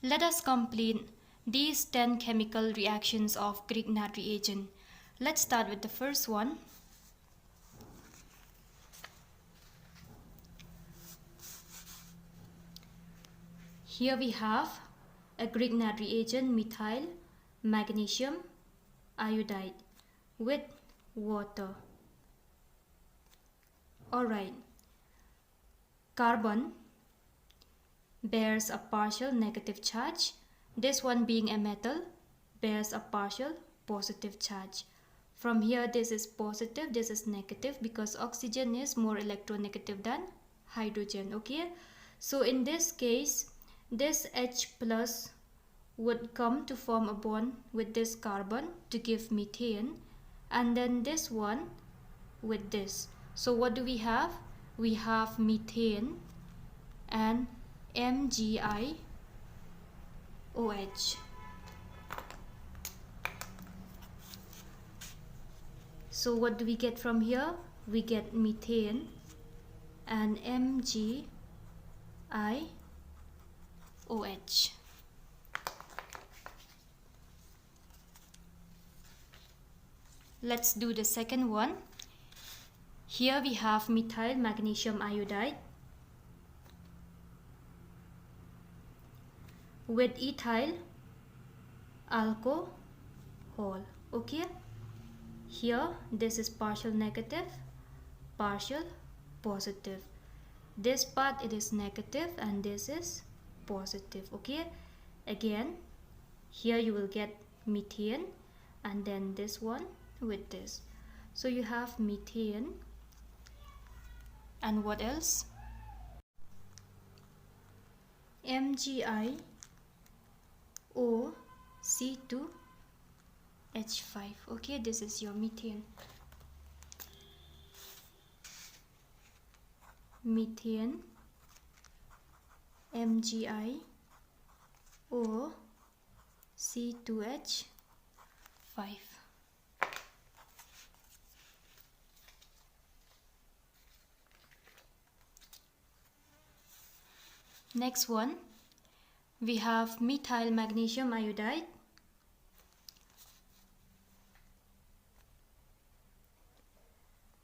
Let us complete these 10 chemical reactions of Grignard reagent. Let's start with the first one. Here we have a Grignard reagent methyl magnesium iodide with water. Alright, carbon bears a partial negative charge. This one being a metal bears a partial positive charge. From here this is positive, this is negative because oxygen is more electronegative than hydrogen. Okay, so in this case this H plus would come to form a bond with this carbon to give methane, and then this one with this. So what do we have? We have methane and MgIOH. So what do we get from here? We get methane and MgIOH. Let's do the second one. Here we have methyl magnesium iodide with ethyl alcohol. Okay, here this is partial negative, partial positive. This part it is negative and this is positive. Okay, again here you will get methane and then this one with this. So you have methane and what else? MgIOC2H5. Okay, this is your methane. Methane MgIOC2H5. Next one, we have methyl magnesium iodide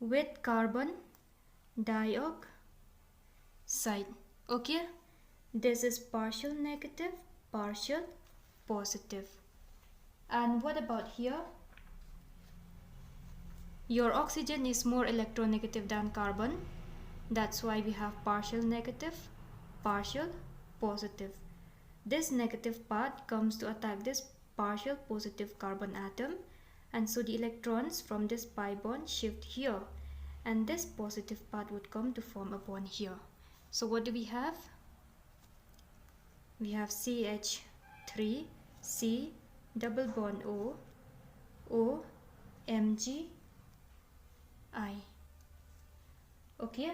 with carbon dioxide. Okay, this is partial negative, partial positive. And what about here? Your oxygen is more electronegative than carbon. That's why we have partial negative, partial positive. This negative part comes to attack this partial positive carbon atom, and so the electrons from this pi bond shift here, and this positive part would come to form a bond here. So what do we have? We have CH3, C double bond O, O, Mg, I. Okay,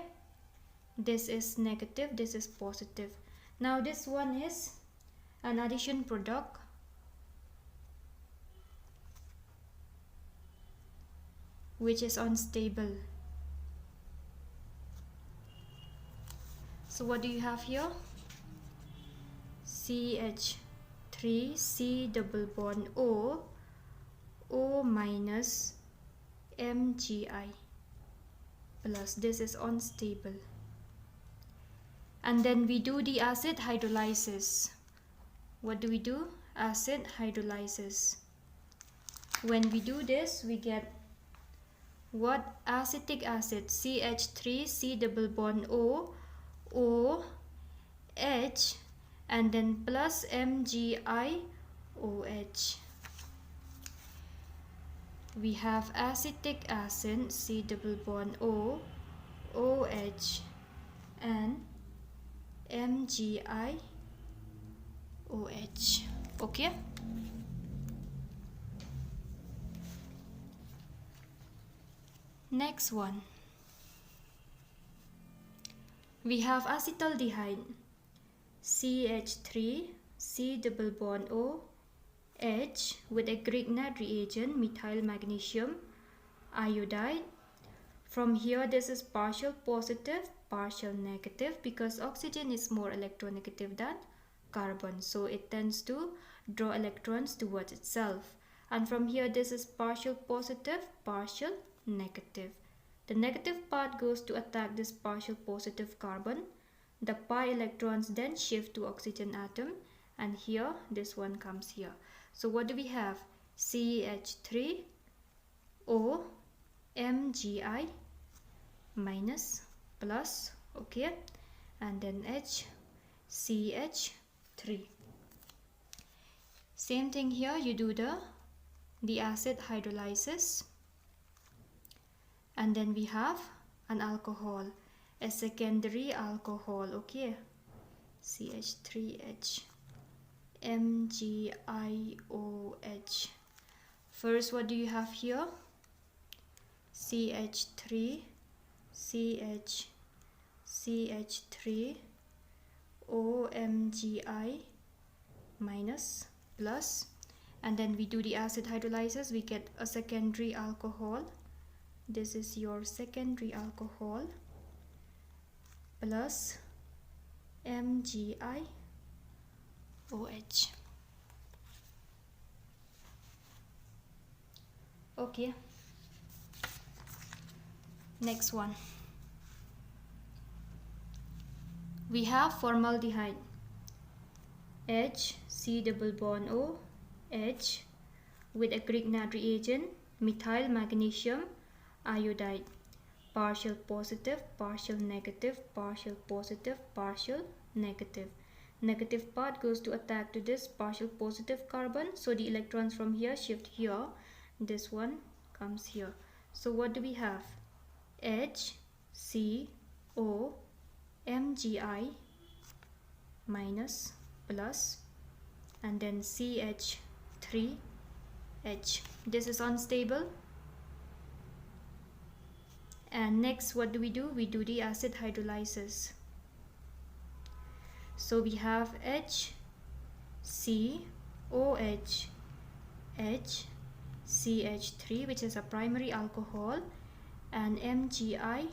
this is negative, this is positive. Now this one is an addition product which is unstable. So what do you have here? CH3, C double bond O, O minus Mgi plus. This is unstable. And then we do the acid hydrolysis. What do we do? Acid hydrolysis. When we do this, we get what? Acetic acid, CH3, C double bond O, O, H, and then plus MgIOH. We have acetic acid, C double bond O, OH, and MgIOH. Okay, next one, we have acetaldehyde, CH3, C double bond O, H with a Grignard reagent, methyl magnesium iodide. From here this is partial positive, partial negative because oxygen is more electronegative than carbon, so it tends to draw electrons towards itself. And from here, this is partial positive, partial negative. The negative part goes to attack this partial positive carbon. The pi electrons then shift to oxygen atom, and here this one comes here. So what do we have? CH3 O Mgi minus plus, okay, and then HCH3. Same thing here, you do the acid hydrolysis, and then we have an alcohol, a secondary alcohol, okay, CH3H MgIOH. First, what do you have here? CH3 CH3 OMGI minus plus, and then we do the acid hydrolysis, we get a secondary alcohol. This is your secondary alcohol plus MgIOH. Okay, next one. We have formaldehyde, H C double bond O H with a Grignard reagent, methyl magnesium iodide, partial positive, partial negative, partial positive, partial negative. Negative part goes to attack to this partial positive carbon, so the electrons from here shift here, this one comes here. So what do we have? H C O Mgi minus plus, and then CH3H. This is unstable. And next, what do? We do the acid hydrolysis. So we have HCOH HCH3, which is a primary alcohol, and MgIOH.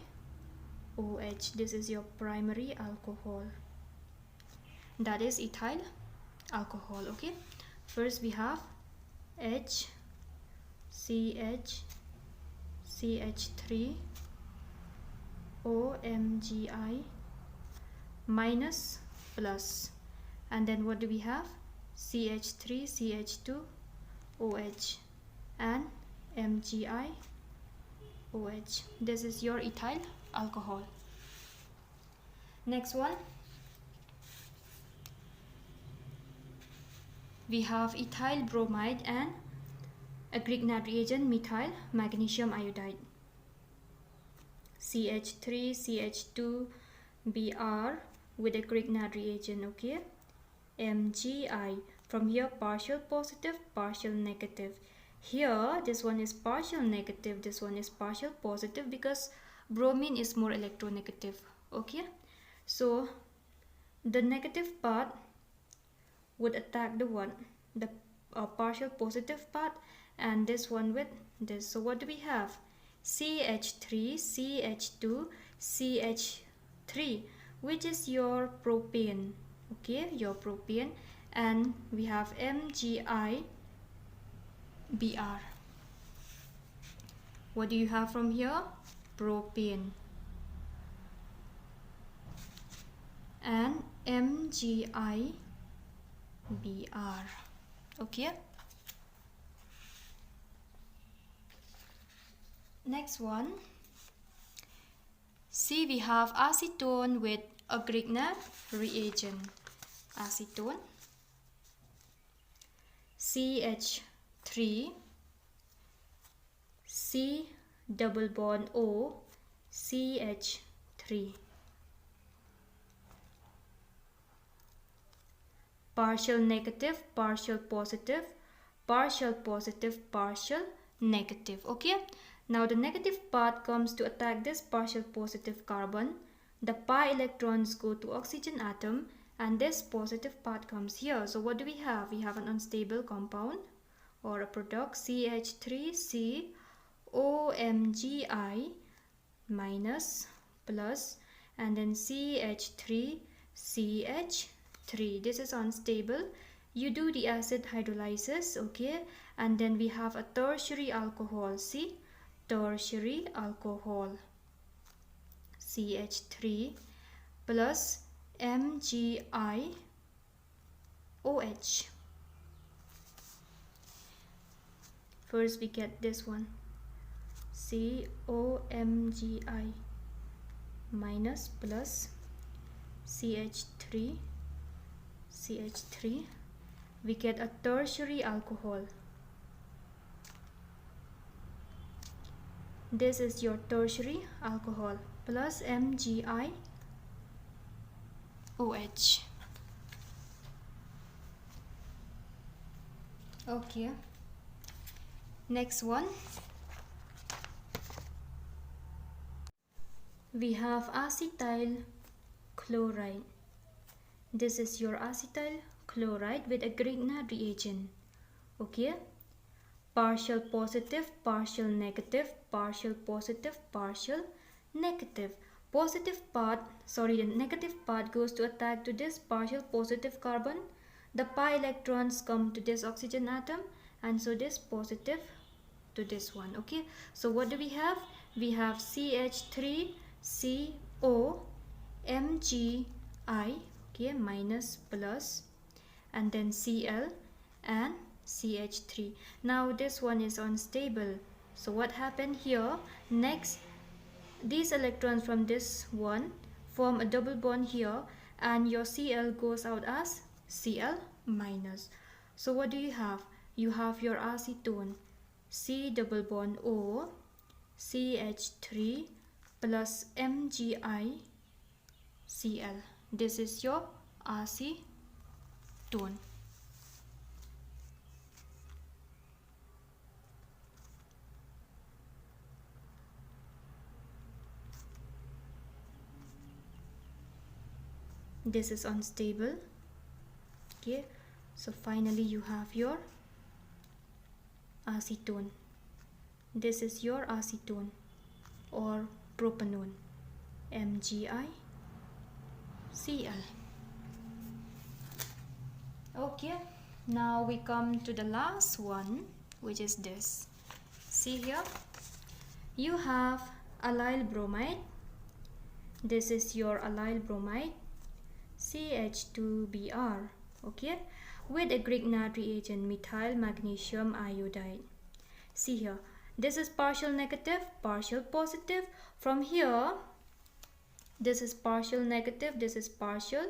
This is your primary alcohol, that is ethyl alcohol. Okay, first we have HCH3 OMGI minus plus, and then what do we have? CH3 CH2 OH and MgIOH. This is your ethyl alcohol. Next one, we have ethyl bromide and a Grignard reagent, methyl magnesium iodide, CH3 CH2 Br with a Grignard reagent. Okay, Mgi. From here, partial positive, partial negative. Here this one is partial negative, this one is partial positive, because bromine is more electronegative. Okay, so the negative part would attack the partial positive part, and this one with this. So what do we have? CH3 CH2 CH3, which is your propane. Okay, your propane, and we have MgI Br. What do you have from here? Propane and MgI Br. Okay, next one. See, we have acetone with a Grignard reagent. Acetone, CH3 C double bond O CH3, partial negative, partial positive, partial positive, partial negative. Okay, now the negative part comes to attack this partial positive carbon. The pi electrons go to oxygen atom, and this positive part comes here. So what do we have? We have an unstable compound or a product, CH3C OMGI minus plus, and then CH3CH3. CH3. This is unstable. You do the acid hydrolysis, okay, and then we have a tertiary alcohol. See, tertiary alcohol, CH3 plus MgIOH. First we get this one, COMgI minus plus CH3, we get a tertiary alcohol. This is your tertiary alcohol plus MgIOH. Okay, next one we have acetyl chloride. This is your acetyl chloride with a Grignard reagent. Okay, partial positive, partial negative, partial positive, partial negative. Positive part, sorry, the negative part goes to attack to this partial positive carbon. The pi electrons come to this oxygen atom, and so this positive to this one. Okay, so what do we have? We have CH3CO MgI, okay, minus plus, and then Cl and CH3. Now this one is unstable. So what happened here? Next, these electrons from this one form a double bond here, and your Cl goes out as Cl minus. So what do you have? You have your acetone, C double bond O, CH3 plus MgI Cl. This is your acetone. This is unstable. Okay, so finally you have your acetone. This is your acetone or propanone, MgI Cl. Okay, now we come to the last one, which is this. See here, you have allyl bromide. This is your allyl bromide, CH2Br, okay, with a Grignard reagent, methyl magnesium iodide. See here, this is partial negative, partial positive. From here, this is partial negative, this is partial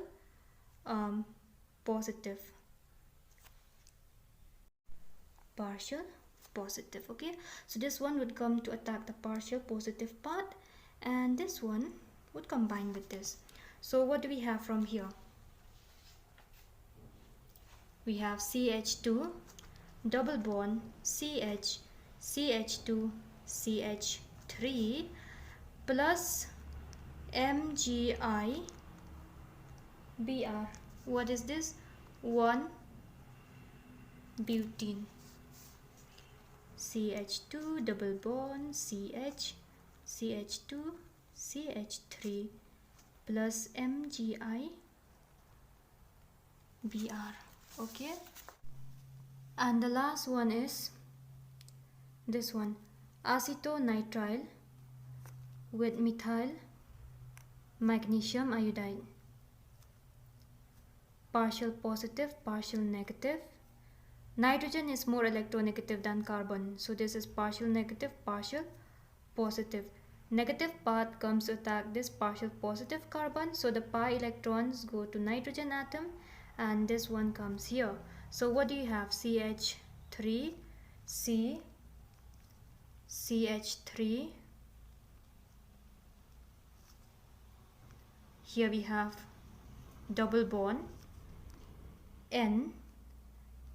positive, partial positive. Okay, so this one would come to attack the partial positive part, and this one would combine with this. So what do we have from here? We have CH2 double bond CH, CH2, CH3 plus MgI Br. What is this? 1-butene. CH2 double bond CH, CH2, CH3 plus MgI Br. Okay, and the last one is this one, acetonitrile with methyl magnesium iodide. Partial positive, partial negative. Nitrogen is more electronegative than carbon, so this is partial negative, partial positive. Negative part comes to attack this partial positive carbon, so the pi electrons go to nitrogen atom, and this one comes here. So what do you have? CH3, C, CH3. Here we have double bond N,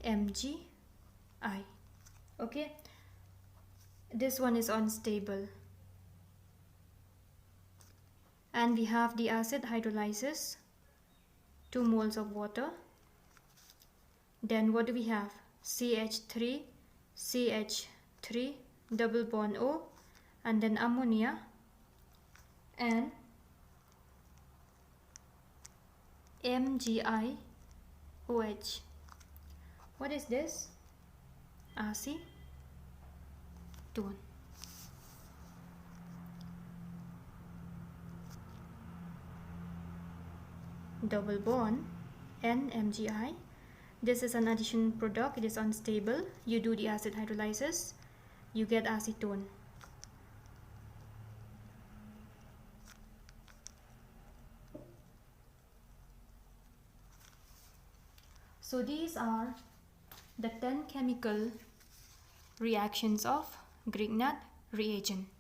MgI. Okay, this one is unstable. And we have the acid hydrolysis, 2 moles of water. Then what do we have? CH3, CH3, double bond O, and then ammonia and MgI OH. What is this? acetone. Double bond NMGI. This is an addition product. It is unstable. You do the acid hydrolysis, you get acetone. So these are the 10 chemical reactions of Grignard reagent.